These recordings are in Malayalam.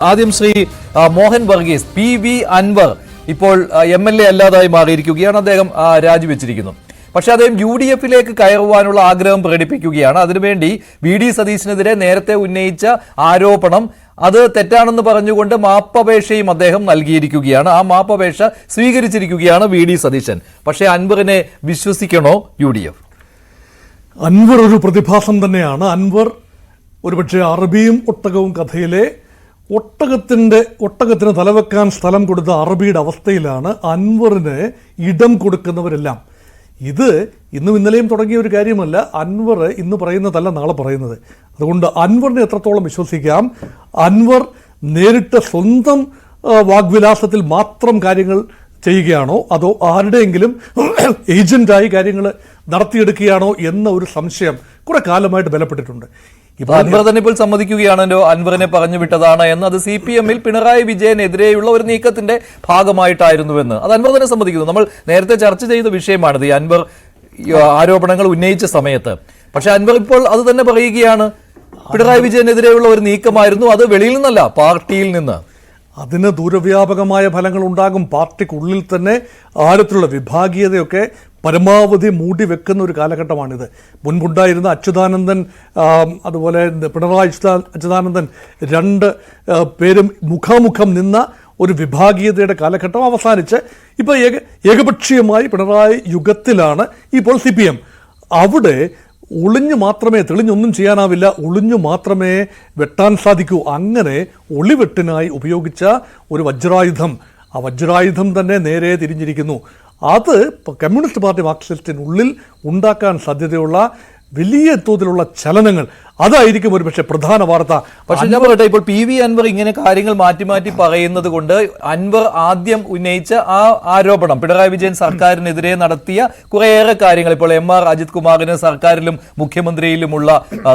ആദ്യം ശ്രീ മോഹൻ വർഗീസ് PV അൻവർ ഇപ്പോൾ MLA അല്ലാതായി മാറിയിരിക്കുകയാണ്. അദ്ദേഹം രാജിവെച്ചിരിക്കുന്നു. പക്ഷെ അദ്ദേഹം UDF-ലേക്ക് കയറുവാനുള്ള ആഗ്രഹം പ്രകടിപ്പിക്കുകയാണ്. അതിനുവേണ്ടി VD സതീശനെതിരെ നേരത്തെ ഉന്നയിച്ച ആരോപണം അത് തെറ്റാണെന്ന് പറഞ്ഞുകൊണ്ട് മാപ്പപേക്ഷയും അദ്ദേഹം നൽകിയിരിക്കുകയാണ്. ആ മാപ്പപേക്ഷ സ്വീകരിച്ചിരിക്കുകയാണ് VD സതീശൻ. പക്ഷേ അൻവറിനെ വിശ്വസിക്കണോ UDF? അൻവർ ഒരു പ്രതിഭാസം തന്നെയാണ്. അൻവർ ഒരുപക്ഷെ അറബിയും ഒട്ടകവും കഥയിലെ ഒട്ടകത്തിന് തലവെക്കാൻ സ്ഥലം കൊടുത്ത അറബിയുടെ അവസ്ഥയിലാണ് അൻവറിന് ഇടം കൊടുക്കുന്നവരെല്ലാം. ഇത് ഇന്നും ഇന്നലെയും തുടങ്ങിയ ഒരു കാര്യമല്ല. അൻവർ ഇന്ന് പറയുന്നതല്ല നാളെ പറയുന്നത്. അതുകൊണ്ട് അൻവറിനെ എത്രത്തോളം വിശ്വസിക്കാം? അൻവർ നേരിട്ട് സ്വന്തം വാഗ്വിലാസത്തിൽ മാത്രം കാര്യങ്ങൾ ചെയ്യുകയാണോ അതോ ആരുടെയെങ്കിലും ഏജന്റായി കാര്യങ്ങൾ നടത്തിയെടുക്കുകയാണോ എന്ന ഒരു സംശയം കുറെ കാലമായിട്ട് ബലപ്പെട്ടിട്ടുണ്ട്. അൻവർ തന്നെ ഇപ്പോൾ സമ്മതിക്കുകയാണല്ലോ അൻവറിനെ പറഞ്ഞു വിട്ടതാണ് എന്ന്. അത് CPM-ൽ പിണറായി വിജയനെതിരെയുള്ള ഒരു നീക്കത്തിന്റെ ഭാഗമായിട്ടായിരുന്നുവെന്ന് അത് അൻവർ തന്നെ സമ്മതിക്കുന്നു. നമ്മൾ നേരത്തെ ചർച്ച ചെയ്ത വിഷയമാണിത്, ഈ അൻവർ ആരോപണങ്ങൾ ഉന്നയിച്ച സമയത്ത്. പക്ഷെ അൻവർ ഇപ്പോൾ അത് തന്നെ പറയുകയാണ്, പിണറായി വിജയനെതിരെയുള്ള ഒരു നീക്കമായിരുന്നു, അത് വെളിയിൽ നിന്നല്ല പാർട്ടിയിൽ നിന്ന്. അതിന് ദൂരവ്യാപകമായ ഫലങ്ങൾ ഉണ്ടാകും. പാർട്ടിക്കുള്ളിൽ തന്നെ ആഴത്തിലുള്ള വിഭാഗീയതയൊക്കെ പരമാവധി മൂടി വെക്കുന്ന ഒരു കാലഘട്ടമാണിത്. മുൻപുണ്ടായിരുന്ന അച്യുതാനന്ദൻ അതുപോലെ പിണറായി അച്യുതാനന്ദൻ രണ്ട് പേരും മുഖാമുഖം നിന്ന ഒരു വിഭാഗീയതയുടെ കാലഘട്ടം അവസാനിച്ച് ഇപ്പോൾ ഏകപക്ഷീയമായി പിണറായി യുഗത്തിലാണ് ഇപ്പോൾ CPM. അവിടെ ഒളിഞ്ഞു മാത്രമേ, തെളിഞ്ഞൊന്നും ചെയ്യാനാവില്ല, ഒളിഞ്ഞു മാത്രമേ വെട്ടാൻ സാധിക്കൂ. അങ്ങനെ ഒളിവെട്ടിനായി ഉപയോഗിച്ച ഒരു വജ്രായുധം, ആ വജ്രായുധം തന്നെ നേരെ തിരിഞ്ഞിരിക്കുന്നു. അത് കമ്മ്യൂണിസ്റ്റ് പാർട്ടി മാർക്സിസ്റ്റിനുള്ളിൽ ഉണ്ടാക്കാൻ സാധ്യതയുള്ള വലിയ തോതിലുള്ള ചലനങ്ങൾ, അതായിരിക്കും ഒരു പക്ഷേ പ്രധാന വാർത്ത. പക്ഷെ ഞാൻ പറയട്ടെ, ഇപ്പോൾ PV അൻവർ ഇങ്ങനെ കാര്യങ്ങൾ മാറ്റി മാറ്റി പറയുന്നത് കൊണ്ട് അൻവർ ആദ്യം ഉന്നയിച്ച ആ ആരോപണം, പിണറായി വിജയൻ സർക്കാരിനെതിരെ നടത്തിയ കുറേയേറെ കാര്യങ്ങൾ, ഇപ്പോൾ MR അജിത് കുമാറിന് സർക്കാരിലും മുഖ്യമന്ത്രിയിലുമുള്ള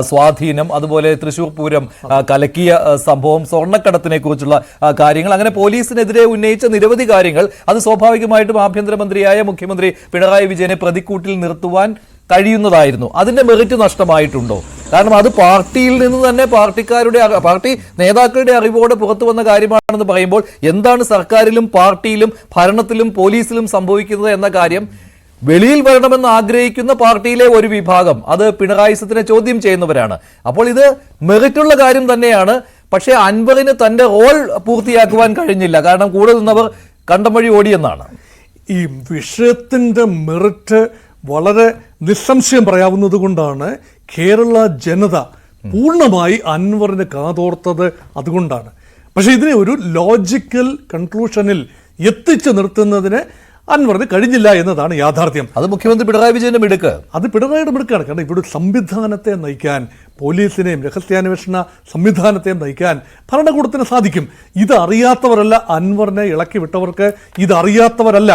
സ്വാധീനം, അതുപോലെ തൃശൂർ പൂരം കലക്കിയ സംഭവം, സ്വർണ്ണക്കടത്തിനെ കുറിച്ചുള്ള കാര്യങ്ങൾ, അങ്ങനെ പോലീസിനെതിരെ ഉന്നയിച്ച നിരവധി കാര്യങ്ങൾ, അത് സ്വാഭാവികമായിട്ടും ആഭ്യന്തരമന്ത്രിയായ മുഖ്യമന്ത്രി പിണറായി വിജയനെ പ്രതിക്കൂട്ടിൽ നിർത്തുവാൻ കഴിയുന്നതായിരുന്നു. അതിന്റെ മെറിറ്റ് നഷ്ടമായിട്ടുണ്ടോ? കാരണം അത് പാർട്ടിയിൽ നിന്ന് തന്നെ പാർട്ടി നേതാക്കളുടെ അറിവോടെ പുറത്തു വന്ന കാര്യമാണെന്ന് പറയുമ്പോൾ എന്താണ് സർക്കാരിലും പാർട്ടിയിലും ഭരണത്തിലും പോലീസിലും സംഭവിക്കുന്നത് എന്ന കാര്യം വെളിയിൽ വരണമെന്ന് ആഗ്രഹിക്കുന്ന പാർട്ടിയിലെ ഒരു വിഭാഗം, അത് പിണറായിസത്തിനെ ചോദ്യം ചെയ്യുന്നവരാണ്. അപ്പോൾ ഇത് മെറിറ്റുള്ള കാര്യം തന്നെയാണ്. പക്ഷേ അൻവറിന് തന്റെ റോൾ പൂർത്തിയാക്കുവാൻ കഴിഞ്ഞില്ല. കാരണം കൂടെ നിന്നവർ കണ്ടം വഴി ഓടിയെന്നാണ്. ഈ വിഷയത്തിന്റെ മെറിറ്റ് വളരെ നിസ്സംശയം പറയാവുന്നത് കൊണ്ടാണ് കേരള ജനത പൂർണ്ണമായി അൻവറിന് കാതോർത്തത്. അതുകൊണ്ടാണ്. പക്ഷെ ഇതിനെ ഒരു ലോജിക്കൽ കൺക്ലൂഷനിൽ എത്തിച്ചു നിർത്തുന്നതിന് അൻവറിന് കഴിഞ്ഞില്ല എന്നതാണ് യാഥാർത്ഥ്യം. അത് മുഖ്യമന്ത്രി പിണറായി വിജയന്റെ മിടുക്ക്. അത് പിണറായിയുടെ മിടുക്കാണ്. കാരണം ഇവിടെ സംവിധാനത്തെ നയിക്കാൻ, പോലീസിനെയും രഹസ്യാന്വേഷണ സംവിധാനത്തെയും നയിക്കാൻ ഭരണകൂടത്തിന് സാധിക്കും. ഇത് അറിയാത്തവരല്ല, അൻവറിനെ ഇളക്കി വിട്ടവർക്ക് ഇതറിയാത്തവരല്ല.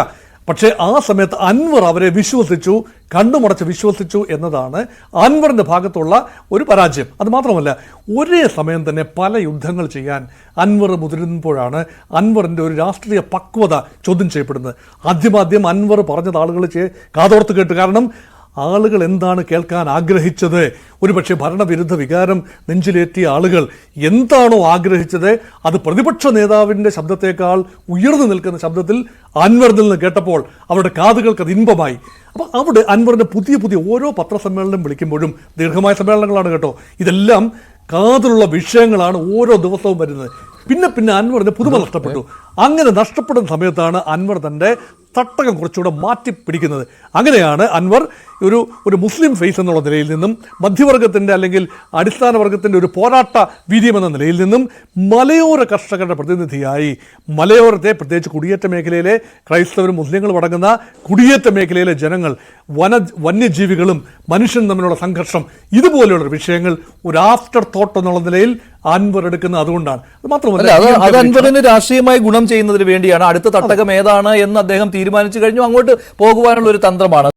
പക്ഷേ ആ സമയത്ത് അൻവർ അവരെ വിശ്വസിച്ചു, കണ്ണുമടച്ച് വിശ്വസിച്ചു എന്നതാണ് അൻവറിൻ്റെ ഭാഗത്തുള്ള ഒരു പരാജയം. അതുമാത്രമല്ല, ഒരേ സമയം തന്നെ പല യുദ്ധങ്ങൾ ചെയ്യാൻ അൻവർ മുതിരുമ്പോഴാണ് അൻവറിൻ്റെ ഒരു രാഷ്ട്രീയ പക്വത ചോദ്യം ചെയ്യപ്പെടുന്നത്. ആദ്യം അൻവർ പറഞ്ഞത് ആളുകൾ കാതോർത്ത് കേട്ടു. കാരണം ആളുകൾ എന്താണ് കേൾക്കാൻ ആഗ്രഹിച്ചത്, ഒരുപക്ഷെ ഭരണവിരുദ്ധ വികാരം നെഞ്ചിലേറ്റിയ ആളുകൾ എന്താണോ ആഗ്രഹിച്ചത് അത് പ്രതിപക്ഷ നേതാവിൻ്റെ ശബ്ദത്തേക്കാൾ ഉയർന്നു നിൽക്കുന്ന ശബ്ദത്തിൽ അൻവറിൽ നിന്ന് കേട്ടപ്പോൾ അവരുടെ കാതുകൾക്ക് അത് ഇൻപമായി. അപ്പോൾ അവിടെ അൻവറിൻ്റെ പുതിയ ഓരോ പത്രസമ്മേളനം വിളിക്കുമ്പോഴും, ദീർഘമായ സമ്മേളനങ്ങളാണ് കേട്ടോ, ഇതെല്ലാം കാതിലുള്ള വിഷയങ്ങളാണ് ഓരോ ദിവസവും വരുന്നത്. പിന്നെ അൻവറിന് പുതുമ നഷ്ടപ്പെട്ടു. അങ്ങനെ നഷ്ടപ്പെടുന്ന സമയത്താണ് അൻവർ തൻ്റെ തട്ടകം കുറച്ചുകൂടെ മാറ്റി പിടിക്കുന്നത്. അങ്ങനെയാണ് അൻവർ ഒരു മുസ്ലിം ഫേസ് എന്നുള്ള നിലയിൽ നിന്നും, മധ്യവർഗത്തിൻ്റെ അല്ലെങ്കിൽ അടിസ്ഥാന വർഗത്തിൻ്റെ ഒരു പോരാട്ട വീര്യം എന്ന നിലയിൽ നിന്നും മലയോര കർഷകരുടെ പ്രതിനിധിയായി, മലയോരത്തെ പ്രത്യേകിച്ച് കുടിയേറ്റ മേഖലയിലെ ക്രൈസ്തവരും മുസ്ലിങ്ങളും അടങ്ങുന്ന കുടിയേറ്റ മേഖലയിലെ ജനങ്ങൾ, വന്യജീവികളും മനുഷ്യനും തമ്മിലുള്ള സംഘർഷം, ഇതുപോലെയുള്ള വിഷയങ്ങൾ ഒരു ആഫ്റ്റർ തോട്ട് എന്നുള്ള നിലയിൽ അൻവർ എടുക്കുന്നത്. അതുകൊണ്ടാണ്. അത് മാത്രമല്ല, അത് അൻവറിന് രാഷ്ട്രീയമായി ഗുണം ചെയ്യുന്നതിന് വേണ്ടിയാണ്. അടുത്ത തട്ടകം ഏതാണ് എന്ന് അദ്ദേഹം തീരുമാനിച്ചു കഴിഞ്ഞു, അങ്ങോട്ട് പോകുവാനുള്ള ഒരു തന്ത്രമാണ്.